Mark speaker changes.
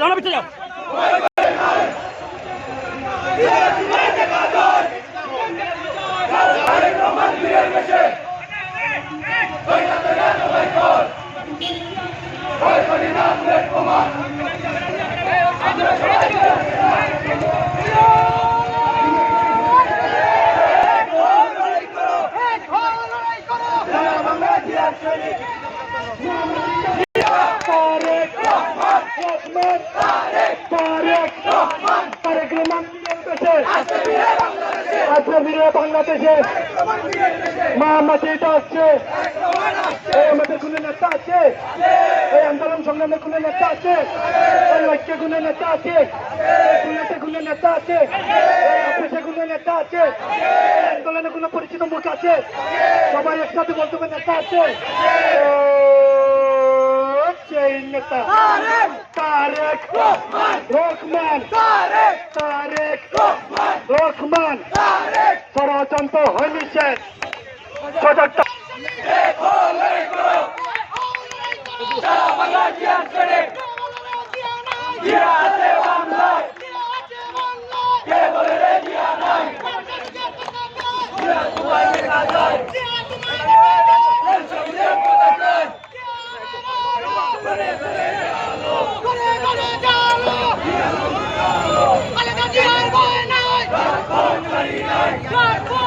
Speaker 1: যাও পিছিয়ে যাও
Speaker 2: বাংলাদেশে মাটিটা আসছে, আমাদের কোন নেতা আছে, এই আন্দোলন সংগ্রামের কোন নেতা আছে, এই ঐক্যে কোন নেতা আছে, কোন নেতা আছে, অফিসে কোন নেতা আছে, আন্দোলনে কোন পরিচিত মুখ আছে, সবাই একসাথে বলতে হবে নেতা আছে। এই নেতা তারেক রহমান, তারেক রহমান ষড়যন্ত্র হয়নি শেষ।
Speaker 3: Good